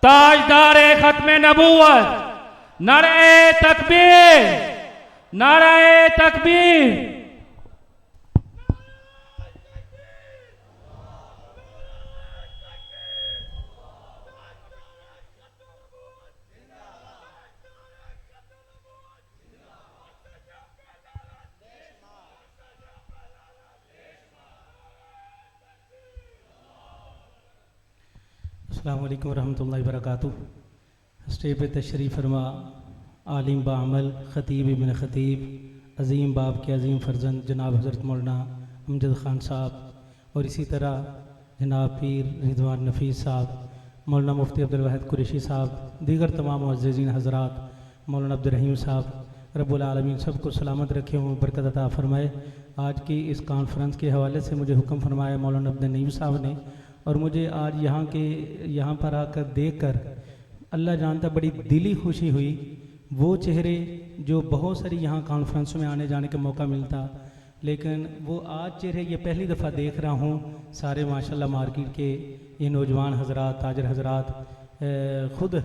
تاجدار ختم نبوت، نعرہ تکبیر، نعرہ تکبیر۔ السلام علیکم ورحمۃ اللہ وبرکاتہ۔ اسٹیج پہ تشریف فرما عالم بعمل خطیب ابن خطیب، عظیم باپ کے عظیم فرزند جناب حضرت مولانا امجد خان صاحب، اور اسی طرح جناب پیر رضوان نفیس صاحب، مولانا مفتی عبدالواحد قریشی صاحب، دیگر تمام معززین حضرات، مولانا عبدالرحیم صاحب، رب العالمین سب کو سلامت رکھے ہوں، برکت عطا فرمائے۔ آج کی اس کانفرنس کے حوالے سے مجھے حکم فرمایا مولانا عبدالنعیم صاحب نے، اور مجھے آج یہاں پر آ کر دیکھ کر اللہ جانتا بڑی دلی خوشی ہوئی۔ وہ چہرے جو بہت ساری یہاں کانفرنس میں آنے جانے کا موقع ملتا، لیکن وہ آج چہرے یہ پہلی دفعہ دیکھ رہا ہوں۔ سارے ماشاءاللہ مارکیٹ کے یہ نوجوان حضرات، تاجر حضرات، خود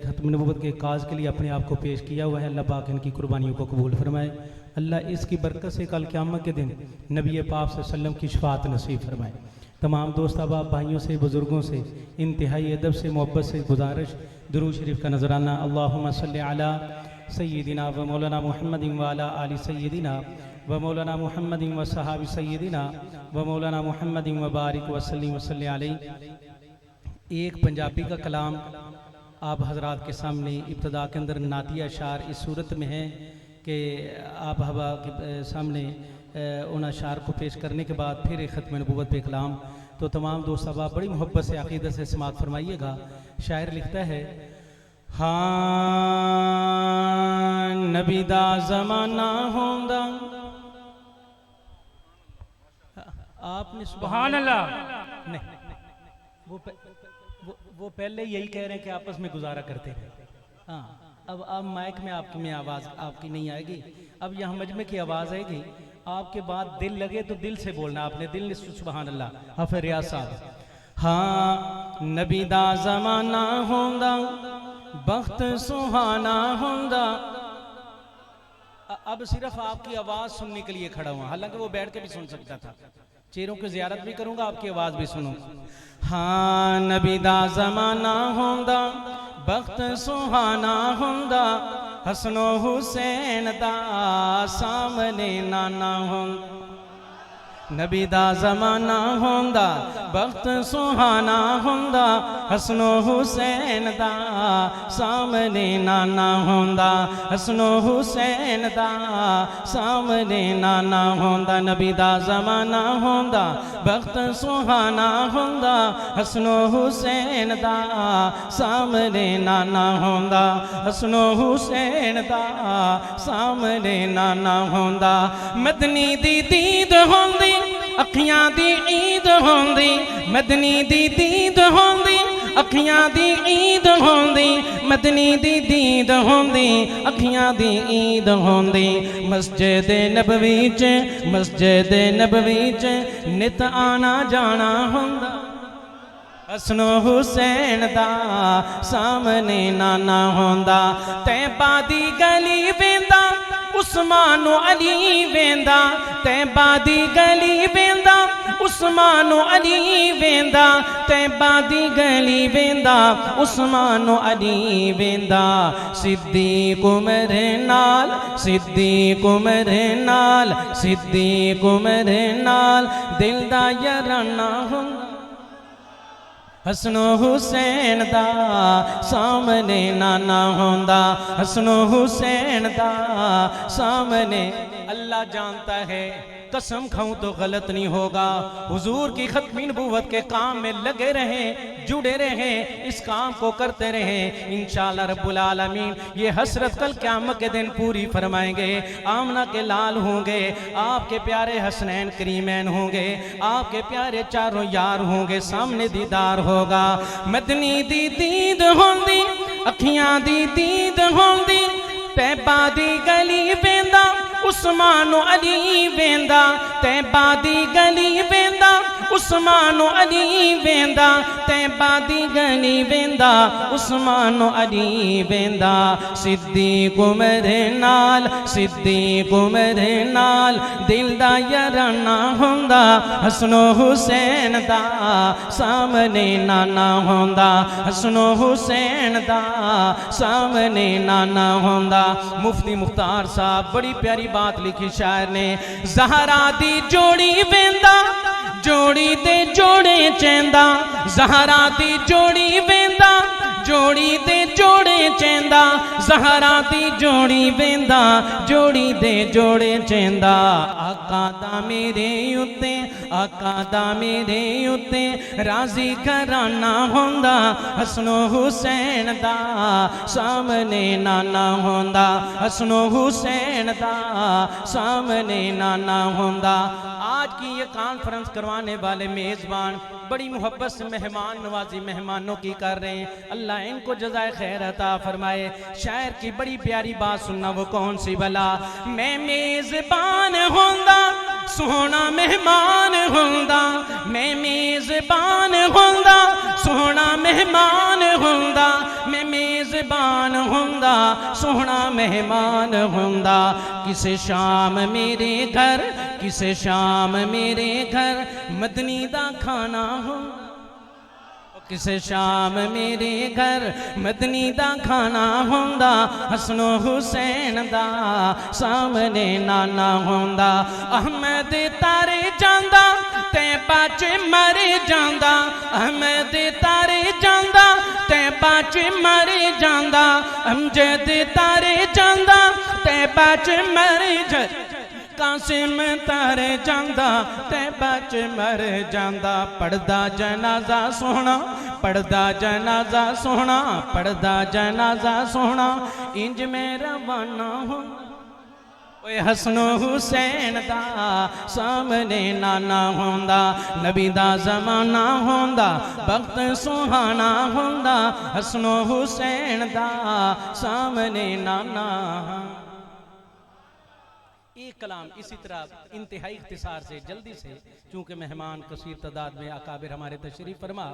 ختم نبوت کے کاز کے لیے اپنے آپ کو پیش کیا ہوا ہے۔ اللہ پاک ان کی قربانیوں کو قبول فرمائے۔ اللہ اس کی برکت سے کل قیامت کے دن نبی پاک صلی اللہ علیہ وسلم کی شفاعت نصیب فرمائے۔ تمام دوست احباب، بھائیوں سے، بزرگوں سے انتہائی ادب سے، محبت سے گزارش، درود شریف کا نذرانہ۔ اللہم صلی علی سیدنا و مولانا محمد و علی آل سیدنا و مولانا محمد و صحابہ سیدنا و مولانا محمد و بارک وسلم وصلی علیہ۔ ایک پنجابی کا کلام آپ حضرات کے سامنے ابتدا کے اندر نعتیہ اشعار اس صورت میں ہے کہ آپ حضرات کے سامنے ان اشعار کو پیش کرنے کے بعد پھر ایک ختم نبوت پہ کلام۔ تو تمام دوست احباب بڑی محبت سے عقیدت سے سماعت فرمائیے گا۔ شاعر لکھتا ہے، ہاں نبی دا زمانہ ہوندا۔ آپ نے سبحان اللہ۔ نہیں، وہ پہلے یہی کہہ رہے ہیں کہ آپس میں گزارا کرتے ہیں۔ ہاں، اب مائک میں آپ کی آواز آپ کی نہیں آئے گی، اب یہاں مجمع کی آواز آئے گی۔ آپ کے بعد دل لگے تو دل سے بولنا، آپ نے دل نے سبحان اللہ۔ حافظ ریاض صاحب، ہاں نبی دا زمانہ ہوندا، بخت سہانا ہوندا۔ اب صرف آپ کی آواز سننے کے لیے کھڑا ہوا، حالانکہ وہ بیٹھ کے بھی سن سکتا تھا۔ چہروں کی زیارت بھی کروں گا، آپ کی آواز بھی سنوں۔ ہاں نبی دا زمانہ ہوندا، بخت سہانا ہوندا، حسن و حسین دا سامنے نانا ہوندا۔ نبی دا زمانہ ہوندا، بخت سہانا ہوندا، حسن و حسین دا سامنے نانا ہوندا، حسن و حسین دا سامنے نانا ہوندا۔ نبی دا زمانہ ہوندا، بخت سہانا ہوندا، حسن و حسین دا سامنے نانا ہوندا، حسن و حسین دا سامنے نانا ہوندا۔ مدنی دی دید ہوندی، اکھیاں دی عید ہوندی، مدنی دی دید ہوندی، اکھیاں دی عید ہوندی، مدنی دی دید ہوندی، اکھیاں دی عید ہوندی۔ مسجد نبوی چ، مسجد نبوی چ نت آنا جانا ہوندا، حسن و حسین دا سامنے نانا ہوندا۔ طیبہ دی گلی ویندا، عثمان و علی ویندا، طیبہ دی گلی ویندا، عثمان و علی ویندا، طیبہ دی گلی ویندا، عثمان و علی ویندا۔ صدیق عمر نال، صدیق عمر نال، صدیق عمر نال دل دا یارانہ ہوندا، حسن و حسین دا سامنے نانا ہوندا، حسن و حسین دا سامنے۔ اللہ جانتا ہے، قسم کھاؤں تو غلط نہیں ہوگا، حضور کی ختم نبوت کے کام میں لگے رہیں، جڑے رہیں، اس کام کو کرتے رہیں، انشاءاللہ رب العالمین یہ حسرت کل قیامت کے دن پوری فرمائیں گے۔ آمنہ کے لال ہوں گے، آپ کے پیارے حسنین کریمین ہوں گے، آپ کے پیارے چاروں یار ہوں گے، سامنے دیدار ہوگا۔ مدنی دی دید ہوندی، اکھیاں دی دید ہوندی، طیبہ دی گلی ویندا، عثمان و علی ویندا، طیبہ دی گلی ویندا، عثمان و علی ویندا تیبہ دی گلی ویندا عثمان و علی ویندا صدیق عمر نال صدیق عمر نال دل دا یارانہ ہوندا حسن و حسین دا سامنے نانا ہوندا حسن و حسین دا سامنے نانا ہوندا مفتی مختار صاحب بڑی پیاری بات لکھی شاعر نے زہرا دی جوڑی ویندا جوڑی دے جوڑے چیندا زہرا دی جوڑی ویندا جوڑی دے جوڑے چیندا زہرا دی جوڑی ویندا جوڑی دے جوڑے چیندا آقا دا میرے اُتے آقا دا میرے اُتے راضی کرانا ہوندا حسن و حسین دا سامنے نانا ہوندا حسن و حسین دا سامنے نانا ہوندا آج کی یہ کانفرنس کروانے والے میزبان بڑی محبت سے مہمان نوازی مہمانوں کی کر رہے ہیں اللہ ان کو جزائے خیر عطا فرمائے شاعر کی بڑی پیاری بات سننا وہ کون سی بلا میں میزبان ہوندا سونا مہمان ہوندا میں میزبان ہوندا سونا مہمان ہوندا میں میزبان ہوندا سونا مہمان ہوندا کسے شام میرے گھر کسے شام میرے گھر مدنی دا کھانا ہوندا کسے شام میرے گھر مدنی دا کھانا ہوندا حسن و حسین دا سامنے نانا ہوندا احمد تارے جاندا تے باچ مر جاندا احمد تارے جاندا تے باچ مر جاندا امجد تارے جاندا تے باچ مر جاندا قاسم تارے جاندا تے بچ مر جاندا پڑھدا جنازہ سونا پڑھدا جنازہ سونا پڑھدا جنازہ سونا انج میں روانہ ہوں اوے حسن و حسین دا سامنے نانا ہوندا نبی دا زمانہ ہوندا وقت سہانا ہوندا حسن و حسین دا سامنے نانا ایک کلام اسی طرح انتہائی اختصار سے جلدی سے چونکہ مہمان کثیر تعداد میں اکابر ہمارے تشریف فرما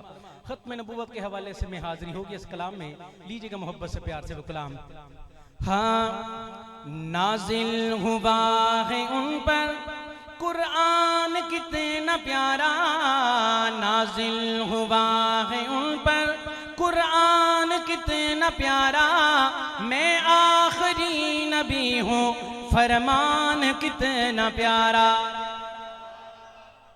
ختم نبوت کے حوالے سے میں حاضری ہوگی اس کلام میں لیجئے گا محبت سے پیار سے وہ کلام ہاں نازل ہوا ہے ان پر قرآن کتنا پیارا نازل ہوا ہے ان پر قرآن کتنا پیارا میں آخری نبی ہوں فرمان کتنا پیارا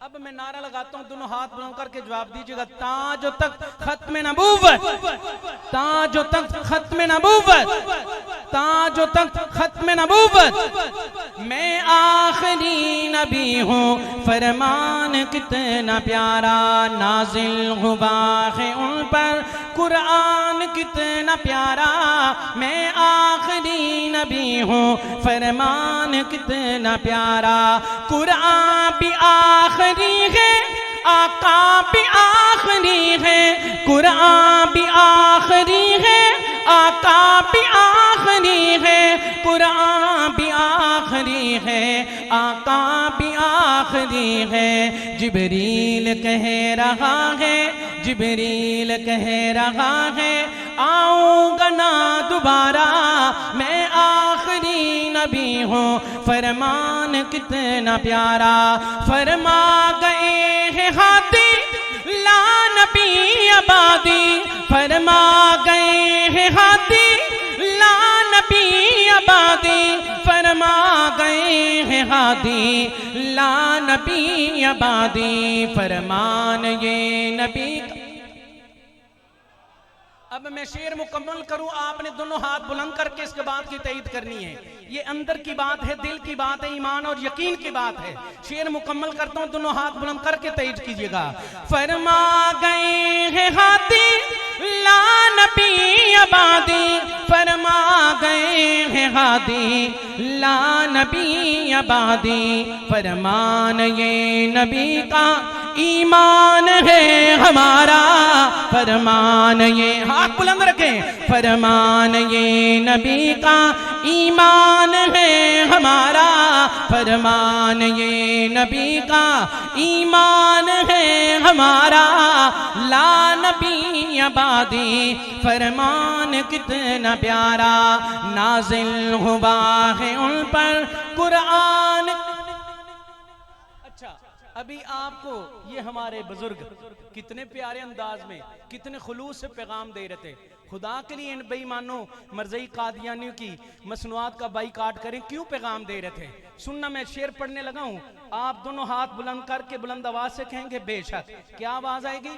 اب میں نعرہ لگاتا ہوں دونوں ہاتھ بلند کر کے جواب دیجئے گا تاج و تخت ختم نبوت تاج و تخت ختم نبوت تاج و تخت ختم نبوت میں آخری نبی ہوں فرمان کتنا پیارا نازل ہوا ہے ان پر قرآن کتنا پیارا میں آخری نبی ہوں فرمان کتنا پیارا قرآن بھی آخری ہے آقا بھی آخری ہے قرآن بھی آخری ہے آقا بھی آخری ہے قرآن بھی آخری ہے آقا بھی آخری ہے جبریل کہہ رہا ہے جبریل کہہ رہا ہے آؤں گا نہ دوبارہ میں آخری نبی ہوں فرمان کتنا پیارا فرما گئے ہیں ہاتھی لا نبی آبادی فرما گئے ہیں ہاتھی لا نبی آبادی فرما گئے ہیں ہادی لا نبی آبادی فرمان یہ نبی اب میں شعر مکمل کروں آپ نے دونوں ہاتھ بلند کر کے اس کے بعد کی تائید کرنی ہے یہ اندر کی بات ہے دل کی بات ہے ایمان اور یقین کی بات ہے شعر مکمل کرتا ہوں دونوں ہاتھ بلند کر کے تائید کیجئے گا فرما گئے ہیں ہادی لا نبی آبادی فرما گئے ہیں ہادی لا نبی آبادی فرمان یہ نبی کا ایمان ہے ہمارا فرمان یہ ہاتھ بلند رکھیں فرمان یہ نبی کا ایمان ہے ہمارا فرمان یہ نبی کا ایمان ہے ہمارا لا نبی عبادی فرمان کتنا پیارا نازل ہوا ہے ان پر قرآن اچھا ابھی آپ کو یہ ہمارے بزرگ کتنے پیارے انداز میں کتنے خلوص سے پیغام دے رہے تھے خدا کے لیے ان بے ایمانوں مرزائی قادیانیوں کی مصنوعات کا بائیکاٹ کریں کیوں پیغام دے رہے تھے سننا میں شعر پڑھنے لگا ہوں آپ دونوں ہاتھ بلند کر کے بلند آواز سے کہیں گے بے شک کیا آواز آئے گی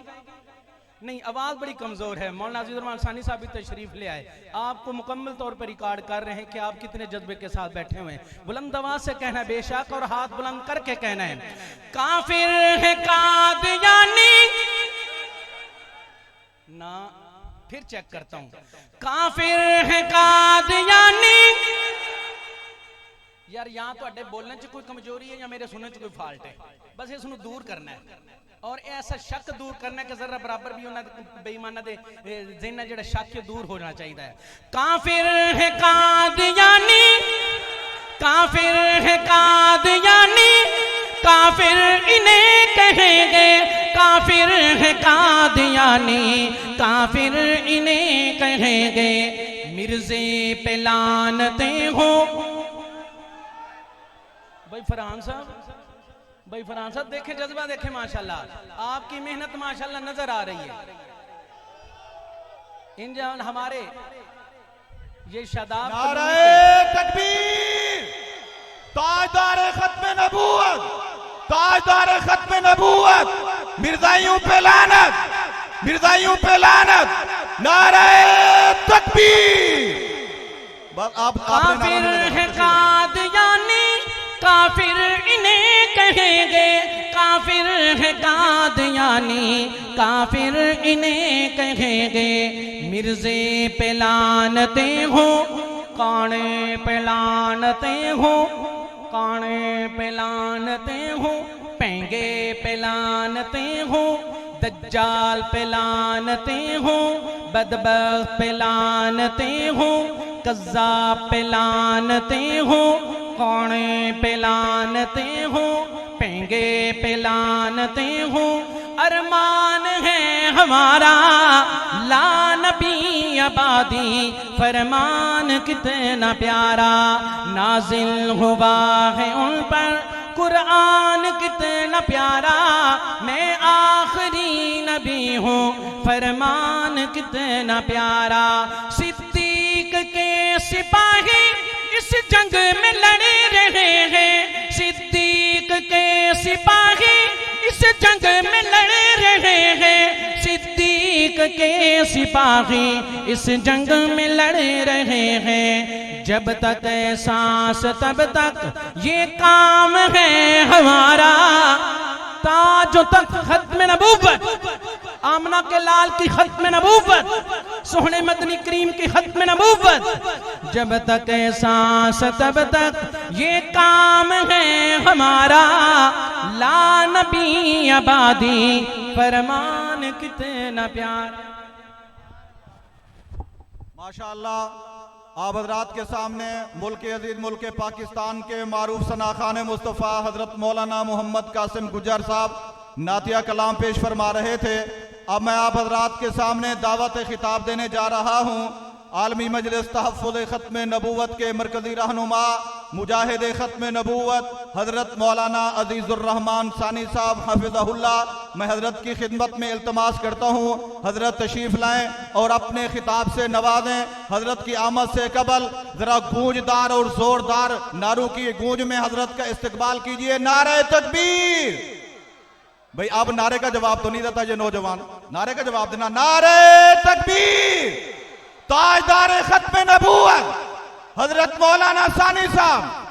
نہیں آواز بڑی کمزور ہے مولانا عزیز الرحمان ثانی صاحب بھی تشریف لے آئے آپ کو مکمل طور پر ریکارڈ کر رہے ہیں کہ آپ کتنے جذبے کے ساتھ بیٹھے ہوئے ہیں بلند آواز سے کہنا ہے بے شک اور ہاتھ بلند کر کے کہنا ہے کافر ہے قادیانی نہ پھر چیک کرتا ہوں کافر ہے قادیانی یار یہاں تو اڈے بولنے چ کوئی کمزوری ہے یا میرے سننے چ کوئی فالٹ ہے بس اس نو دور کرنا ہے اور ایسا شک دور کرنا ہے کہ ذرہ برابر بھی انہاں بے ایمانہ دے ذہن جڑا شک دور ہونا چاہیے ہے کافر ہے قادیانی کافر ہے قادیانی کافر انہیں کہیں گے کافر ہے قادیانی کافر انہیں کہیں گے مرزے پہ لعنتیں ہوں بھائی فرحان صاحب دیکھیں جذبہ دیکھیں ماشاءاللہ آپ کی محنت ماشاءاللہ نظر آ رہی ہے ان جان ہمارے یہ شاداب نعرہ تکبیر تاجدار ختم نبوت تاجدار ختم نبوت مرزائیوں پہ لعنت مرزائیوں پہ لعنت نعرہ تکبیر کافر ہے قادیانی کافر انہیں کہیں گے کافر ہے قادیانی کافر انہیں کہیں گے مرزے پہ لعنتیں ہوں کانے پہ لعنتیں ہوں کانے پہ لعنتیں ہوں پینگے پہ لعنتیں ہوں دجال پہ لعنتیں ہوں بدبخت پہ لعنتیں ہوں کذاب پہ لعنتیں ہوں کونے پہ لعنتیں ہوں پینگے پہ لعنتیں ہوں ارمان ہے ہمارا لا نبی عبادی فرمان کتنا پیارا نازل ہوا ہے ان پر قرآن کتنا پیارا میں آخری نبی ہوں فرمان کتنا پیارا صدیق کے سپاہی اس جنگ میں لڑے رہے ہیں صدیق کے سپاہی اس جنگ میں لڑے رہے ہیں صدیق کے سپاہی اس جنگ میں لڑے رہے ہیں جب تک سانس تب تک یہ کام ہے ہمارا تاج تک ختم نبوت آمنہ کے لال کی ختم نبوت سہنے مدنی کریم کی ختم نبوت جب تک سانس تب تک یہ کام ہے ہمارا لا نبی عبادی فرمان کتنا پیار ماشاءاللہ آپ حضرات کے سامنے ملک عزیز ملک پاکستان کے معروف ثناخان مصطفیٰ حضرت مولانا محمد قاسم گجر صاحب نعتیہ کلام پیش فرما رہے تھے اب میں آپ حضرات کے سامنے دعوت خطاب دینے جا رہا ہوں عالمی مجلس تحفظ ختم نبوت کے مرکزی رہنما مجاہد ختم نبوت حضرت مولانا عزیز الرحمان ثانی صاحب حفظہ اللہ میں حضرت کی خدمت میں التماس کرتا ہوں حضرت تشریف لائیں اور اپنے خطاب سے نوازیں حضرت کی آمد سے قبل ذرا گونجدار اور زوردار نعروں کی گونج میں حضرت کا استقبال کیجئے نعرہ تکبیر بھئی آپ نعرے کا جواب تو نہیں دیتا یہ نوجوان نعرے کا جواب دینا نعرہ تکبیر تاجدار ختم نبوت حضرت مولانا ثانی صاحب